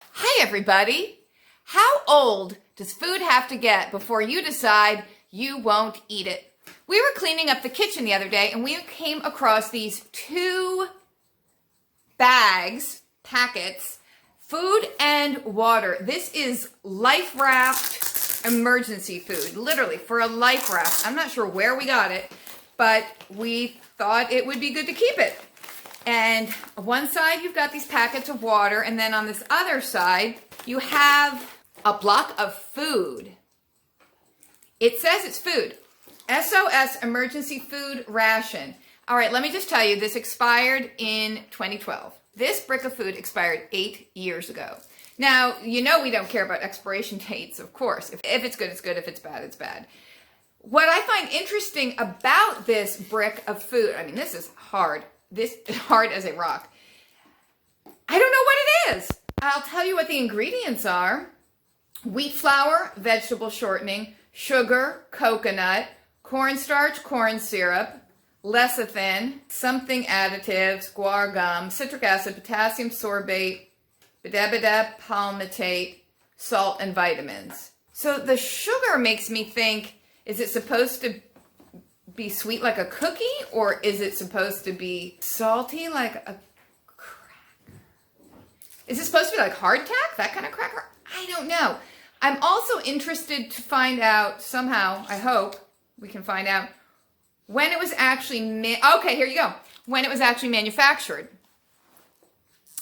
Hi, everybody. How old does food have to get before you decide you won't eat it? We were cleaning up the kitchen the other day and we came across these 2 packets, food and water. This is life-wrapped emergency food, literally for a life raft. I'm not sure where we got it, but we thought it would be good to keep it. And on one side, you've got these packets of water, and then on this other side, you have a block of food. It says it's food. SOS Emergency Food Ration. All right, let me just tell you, this expired in 2012. This brick of food expired 8 years ago. Now, you know we don't care about expiration dates, of course. If it's good, it's good. If it's bad, it's bad. What I find interesting about this brick of food, I mean, this is hard. This is hard as a rock. I don't know what it is. I'll tell you what the ingredients are. Wheat flour, vegetable shortening, sugar, coconut, cornstarch, corn syrup, lecithin, something additives, guar gum, citric acid, potassium sorbate, beta palmitate, salt, and vitamins. So the sugar makes me think, is it supposed to be sweet like a cookie, or is it supposed to be salty like a cracker? Is it supposed to be like hardtack, that kind of cracker? I don't know. I'm also interested to find out somehow, I hope we can find out, when it was actually, okay, here you go. When it was actually manufactured.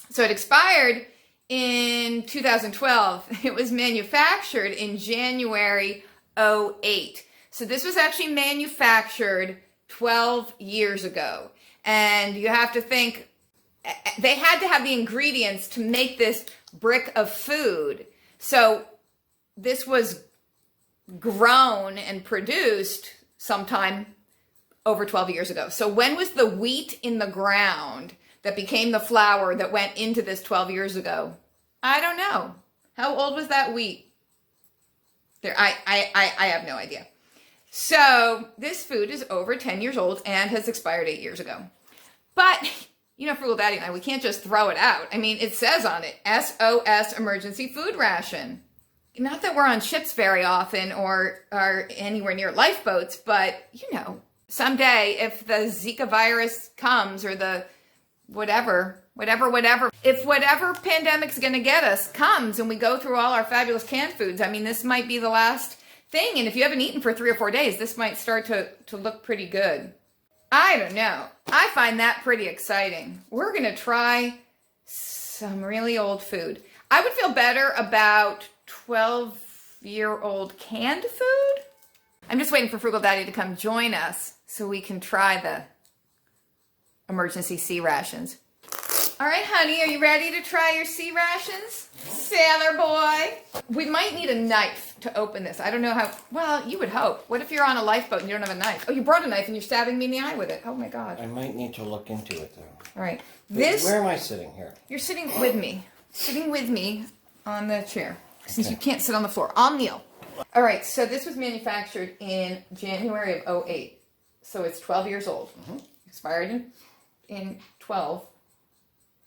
So it expired in 2012. It was manufactured in January 2008. So this was actually manufactured 12 years ago. And you have to think, they had to have the ingredients to make this brick of food. So this was grown and produced sometime over 12 years ago. So when was the wheat in the ground that became the flour that went into this 12 years ago? I don't know. How old was that wheat? I have no idea. So this food is over 10 years old and has expired 8 years ago. But, you know, Frugal Daddy and I, we can't just throw it out. I mean, it says on it, SOS Emergency Food Ration. Not that we're on ships very often or are anywhere near lifeboats, but, you know, someday if the Zika virus comes or the whatever, if whatever pandemic's going to get us comes and we go through all our fabulous canned foods, I mean, this might be the last thing. And if you haven't eaten for 3 or 4 days, this might start to look pretty good. I don't know. I find that pretty exciting. We're going to try some really old food. I would feel better about 12-year-old canned food. I'm just waiting for Frugal Daddy to come join us so we can try the emergency sea rations. All right, honey, are you ready to try your sea rations? Sailor boy. We might need a knife to open this. I don't know how, well, you would hope. What if you're on a lifeboat and you don't have a knife? Oh, you brought a knife and you're stabbing me in the eye with it. Oh my God. I might need to look into it though. All right. Where am I sitting here? You're sitting with me. Sitting with me on the chair. Since you can't sit on the floor. I'll kneel. All right, so this was manufactured in January of 2008. So it's 12 years old. Mm-hmm. Expired in 12.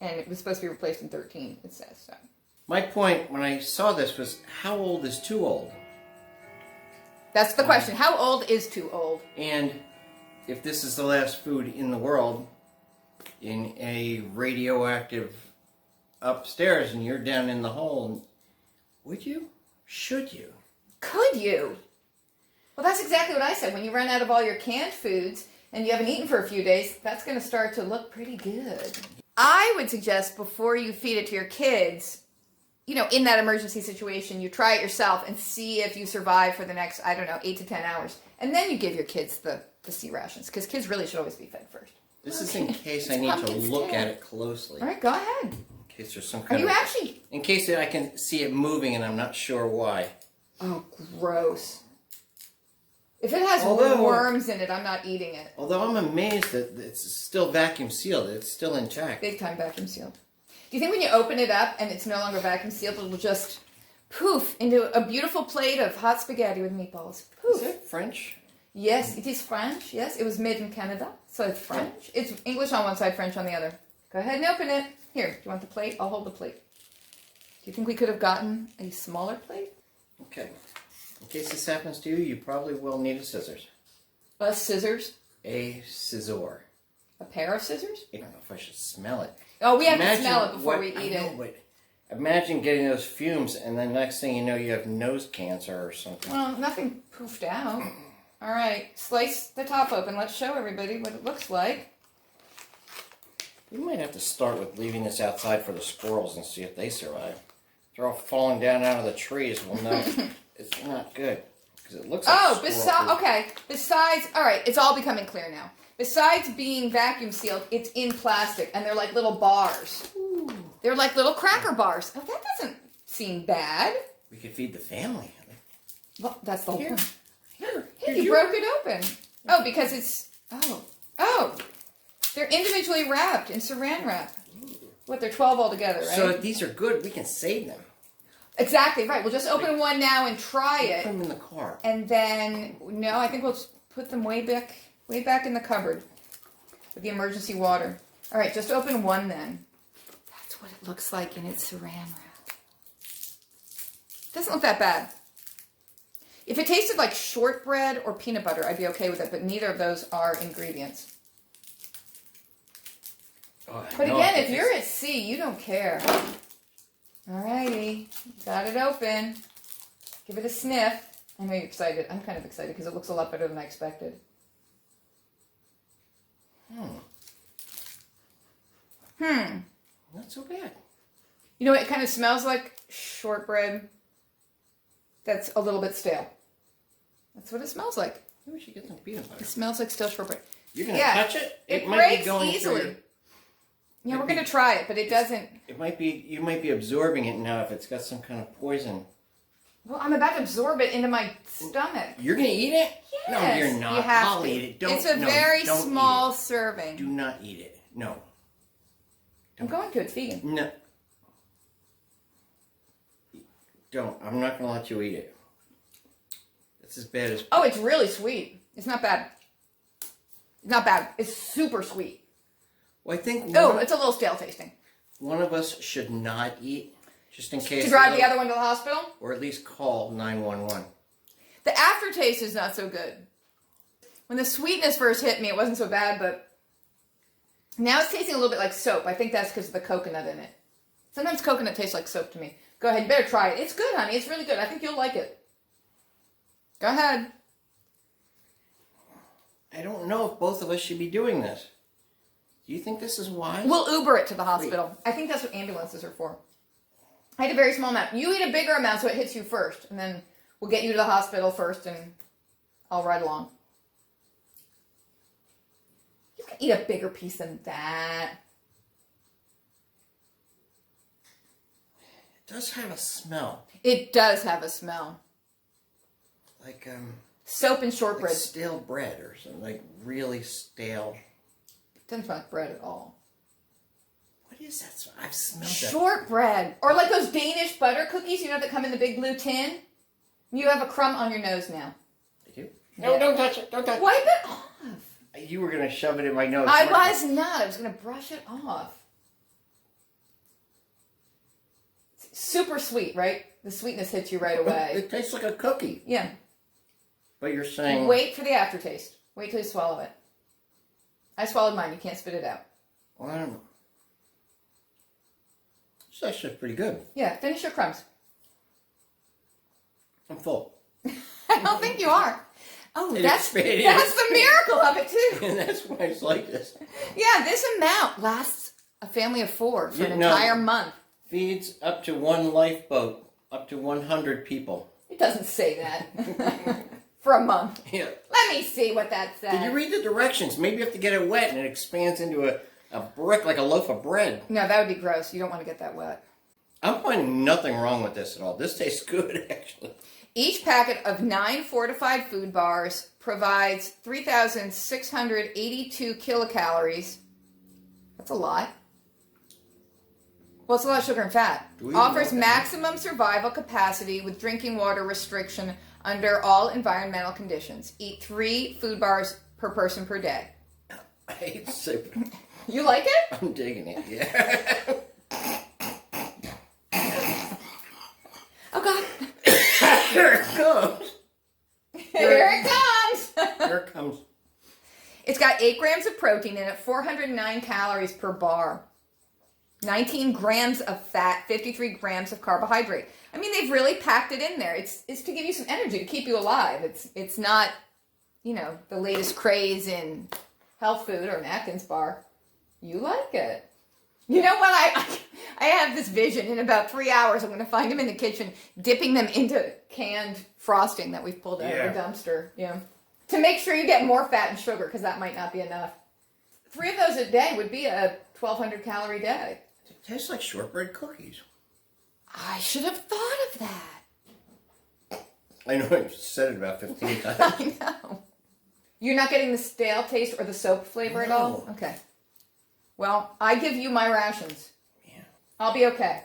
And it was supposed to be replaced in 13, it says so. My point when I saw this was, how old is too old? That's the question. How old is too old? And if this is the last food in the world, in a radioactive upstairs, and you're down in the hole, would you? Should you? Could you? Well, that's exactly what I said. When you run out of all your canned foods and you haven't eaten for a few days, that's going to start to look pretty good. I would suggest before you feed it to your kids, you know, in that emergency situation, you try it yourself and see if you survive for the next, I don't know, 8 to 10 hours. And then you give your kids the sea rations, because kids really should always be fed first. This is in case I need to look at it closely. All right, go ahead. In case there's some kind in case I can see it moving and I'm not sure why. Oh, gross. If it has worms in it, I'm not eating it. Although I'm amazed that it's still vacuum sealed. It's still intact. Big time vacuum sealed. Do you think when you open it up and it's no longer vacuum sealed, it will just poof into a beautiful plate of hot spaghetti with meatballs? Poof. Is it French? Yes, it is French. Yes, it was made in Canada, so it's French. It's English on one side, French on the other. Go ahead and open it. Here, do you want the plate? I'll hold the plate. you think we could have gotten a smaller plate? Okay. In case this happens to you, you probably will need a scissors. A scissors? A scissor. A pair of scissors? I don't know if I should smell it. Oh, we have to smell it before we eat it. But imagine getting those fumes, and then next thing you know, you have nose cancer or something. Well, nothing poofed out. All right, slice the top open. Let's show everybody what it looks like. You might have to start with leaving this outside for the squirrels and see if they survive. If they're all falling down out of the trees, we'll know it's not good. Because it looks like besides, all right, it's all becoming clear now. Besides being vacuum sealed, it's in plastic, and they're like little bars. Ooh. They're like little cracker bars. Oh, that doesn't seem bad. We could feed the family. Well, that's the whole point. Here, You broke it open. Oh, because it's, oh. They're individually wrapped in saran wrap. What, they're 12 altogether, right? So if these are good, we can save them. Exactly, right. We'll just open one now and try it. Put them in the car. And then, no, I think we'll just put them way back in the cupboard with the emergency water. All right, just open one then. That's what it looks like in its saran wrap. Doesn't look that bad. If it tasted like shortbread or peanut butter, I'd be okay with it, but neither of those are ingredients. Oh, But again, if you're at sea, you don't care. Alrighty, got it open. Give it a sniff. I know you're excited. I'm kind of excited because it looks a lot better than I expected. Not so bad. You know, it kind of smells like shortbread that's a little bit stale. That's what it smells like. Maybe we should get some peanut butter. It smells like stale shortbread. You're going to touch it? It might breaks be going easily. through. Yeah, we're going to try it, but it doesn't. It might be, you might be absorbing it now if it's got some kind of poison. Well, I'm about to absorb it into my stomach. You're going to eat it? Yes. No, you're not. You have I'll to. eat it. It's a very small serving. Do not eat it. No. I'm going to. It's vegan. No. Don't. I'm not going to let you eat it. It's as bad as... Oh, it's really sweet. It's not bad. It's not bad. It's super sweet. Well, I think... It's a little stale tasting. One of us should not eat, just in case... To drive the other one to the hospital? Or at least call 911. The aftertaste is not so good. When the sweetness first hit me, it wasn't so bad, but now it's tasting a little bit like soap. I think that's because of the coconut in it. Sometimes coconut tastes like soap to me. Go ahead, you better try it. It's good, honey. It's really good. I think you'll like it. Go ahead. I don't know if both of us should be doing this. Do you think this is wise? We'll Uber it to the hospital. I think that's what ambulances are for. I had a very small amount. You eat a bigger amount so it hits you first, and then we'll get you to the hospital first, and I'll ride along. You can eat a bigger piece than that. It does have a smell. It does have a smell. Like, soap and shortbread. like stale bread or something. Like, really stale. It doesn't smell like bread at all. What is that? I've smelled that. Shortbread. Or like those Danish butter cookies, you know, that come in the big blue tin? You have a crumb on your nose now. Did you? No, don't touch it. Don't touch it. Wipe it off. You were going to shove it in my nose. I was not. I was going to brush it off. Super sweet, right? The sweetness hits you right away. It tastes like a cookie. Yeah. But you're saying... Wait for the aftertaste. Wait till you swallow it. I swallowed mine. You can't spit it out. Well, I don't know. It's actually pretty good. Yeah, finish your crumbs. I'm full. I don't think you are. Oh, that's the expanded. miracle of it, too. And that's why it's like this. Yeah, this amount lasts a family of 4 for an entire month. Feeds up to 1 lifeboat, up to 100 people. It doesn't say that. For a month. Yeah. Let me see what that says. Did you read the directions? Maybe you have to get it wet and it expands into a brick like a loaf of bread. No, that would be gross. You don't want to get that wet. I'm finding nothing wrong with this at all. This tastes good, actually. Each packet of 9 fortified food bars provides 3,682 kilocalories. That's a lot. Well, it's a lot of sugar and fat. Offers maximum survival capacity with drinking water restriction under all environmental conditions. Eat 3 food bars per person per day. I hate soup. You like it? I'm digging it, yeah. Here it comes. Here it comes. Here it comes. It's got 8 grams of protein in it, 409 calories per bar, 19 grams of fat, 53 grams of carbohydrate. I mean, they've really packed it in there. It's to give you some energy, to keep you alive. It's not, you know, the latest craze in health food or an Atkins bar. You like it. You know what? I have this vision. In about 3 hours, I'm going to find him in the kitchen, dipping them into canned frosting that we've pulled out of the dumpster. Yeah. To make sure you get more fat and sugar, because that might not be enough. 3 of those a day would be a 1,200 calorie day. It tastes like shortbread cookies. I should have thought of that. I know I've said it about 15 times. I know. You're not getting the stale taste or the soap flavor at all? Okay. Well, I give you my rations. Yeah. I'll be okay.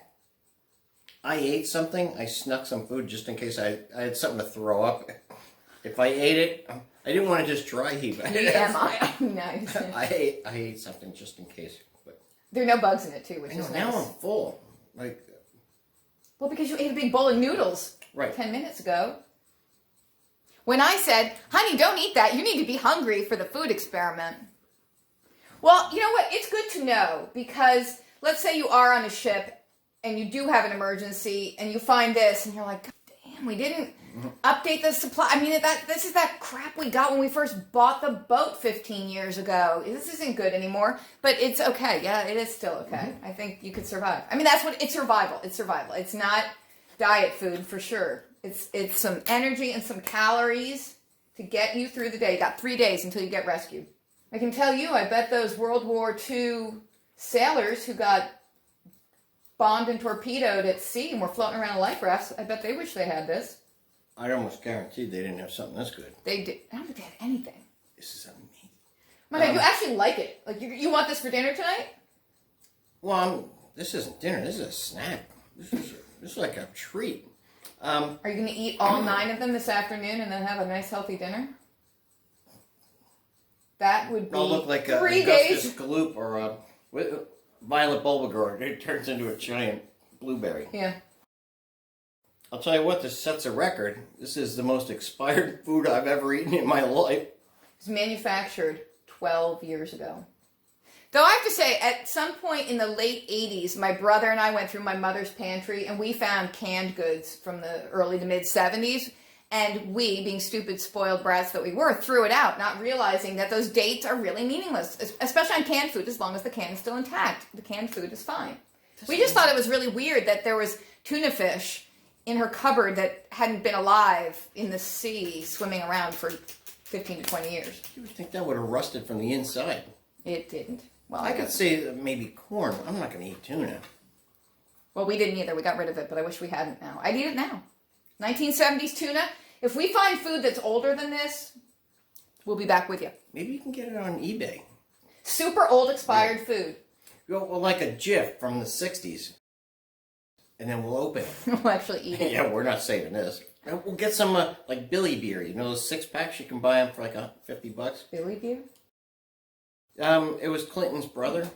I ate something. I snuck some food just in case I had something to throw up. If I ate it, I didn't want to just dry heave. TMI. Nice. I ate something just in case. But there are no bugs in it, too, which I know, is now nice. I'm full. Like, Well, because you ate a big bowl of noodles right. 10 minutes ago. When I said, honey, don't eat that. You need to be hungry for the food experiment. Well, you know what? It's good to know, because let's say you are on a ship and you do have an emergency and you find this and you're like, God damn, we didn't update the supply. I mean, this is that crap we got when we first bought the boat 15 years ago. This isn't good anymore, but it's okay. Yeah, it is still okay. I think you could survive. I mean, it's survival. It's survival. It's not diet food for sure. It's some energy and some calories to get you through the day. You got 3 days until you get rescued. I can tell you, I bet those World War II sailors who got bombed and torpedoed at sea and were floating around in life rafts, I bet they wish they had this. I'd almost guarantee they didn't have something this good. They did. I don't think they had anything. This is amazing. My God, you actually like it. Like, you want this for dinner tonight? Well, this isn't dinner. This is a snack. This is like a treat. Are you going to eat all 9 of them this afternoon and then have a nice healthy dinner? That would be I'll look like a 3 days. Augustus Gloop or a Violet Bulbasaur. It turns into a giant blueberry. Yeah. I'll tell you what, this sets a record. This is the most expired food I've ever eaten in my life. It was manufactured 12 years ago. Though I have to say, at some point in the late 80s, my brother and I went through my mother's pantry and we found canned goods from the early to mid 70s. And we, being stupid, spoiled brats that we were, threw it out, not realizing that those dates are really meaningless, especially on canned food, as long as the can is still intact. The canned food is fine. We just thought it was really weird that there was tuna fish in her cupboard that hadn't been alive in the sea swimming around for 15 to 20 years. You would think that would have rusted from the inside. It didn't. Well, I could say maybe corn. I'm not going to eat tuna. Well, we didn't either. We got rid of it, but I wish we hadn't now. I'd eat it now. 1970s tuna. If we find food that's older than this, we'll be back with you. Maybe you can get it on eBay. Super old expired food. Well, like a GIF from the 60s. And then we'll open it. We'll actually eat it. Yeah, we're not saving this. And we'll get some, like, Billy beer. You know those 6-packs? You can buy them for, like, $50. Billy beer? It was Clinton's brother.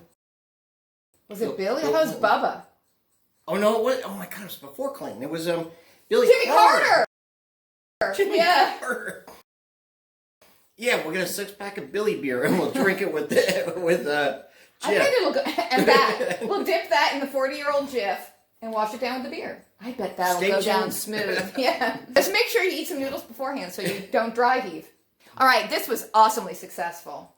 Was it Billy? I thought it was Bubba. Oh, no, it was... Oh, my God, it was before Clinton. It was, Billy Jimmy Carter! Jimmy Carter! Yeah, we'll get a 6-pack of Billy beer and we'll drink it with I bet it'll go... And that. We'll dip that in the 40-year-old Jif and wash it down with the beer. I bet that'll go down smooth. Yeah. Just make sure you eat some noodles beforehand so you don't dry heave. All right, this was awesomely successful.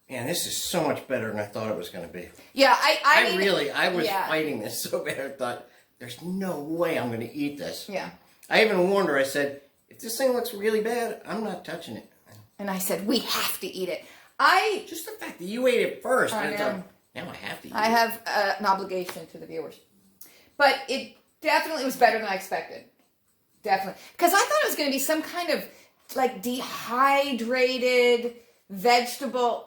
Man, this is so much better than I thought it was going to be. Yeah, I was fighting this so bad. I thought, there's no way I'm going to eat this. Yeah. I even warned her. I said, if this thing looks really bad, I'm not touching it. And I said, we have to eat it. Just the fact that you ate it first. I know. Thought, now I have to eat it. I have an obligation to the viewers. But it definitely was better than I expected. Definitely. Because I thought it was going to be some kind of, like, dehydrated vegetable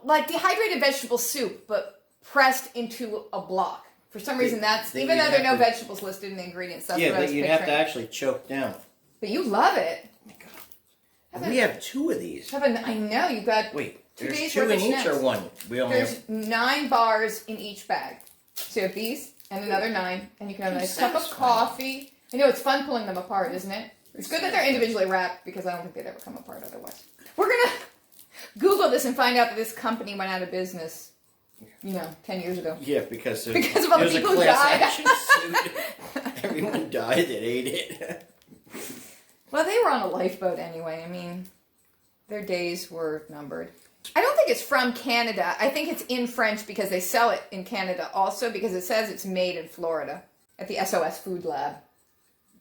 soup, but pressed into a block. For some reason, even though there are no vegetables listed in the ingredients, that's what I was you'd picturing. have to actually choke down. But you love it. Oh my God. We have 2 of these. I know, you've got Wait, 2 there's days 2 worth in of each snacks. or 1? We only There's have... 9 bars in each bag. So you have these and another 9, and you can have a nice cup of coffee. I know, it's fun pulling them apart, isn't it? It's good that they're individually wrapped because I don't think they'd ever come apart otherwise. We're going to Google this and find out that this company went out of business, 10 years ago. Yeah, because of all the people who died. Action suit. Everyone died that ate it. Well, they were on a lifeboat anyway. I mean, their days were numbered. I don't think it's from Canada. I think it's in French because they sell it in Canada also because it says it's made in Florida at the SOS Food Lab.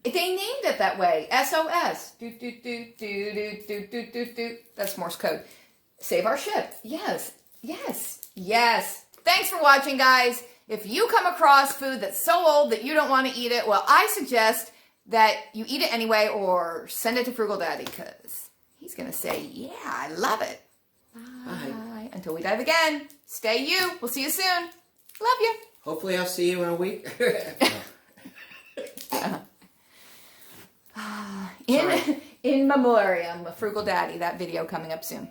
They named it that way. SOS. Do, do, do, do, do, do, do, do, do. That's Morse code. Save our ship. Yes. Yes. Yes. Thanks for watching, guys. If you come across food that's so old that you don't want to eat it, well, I suggest that you eat it anyway or send it to Frugal Daddy because he's going to say, yeah, I love it. Bye. Until we dive again, stay you. We'll see you soon. Love you. Hopefully I'll see you in a week. In memoriam of Frugal Daddy, that video coming up soon.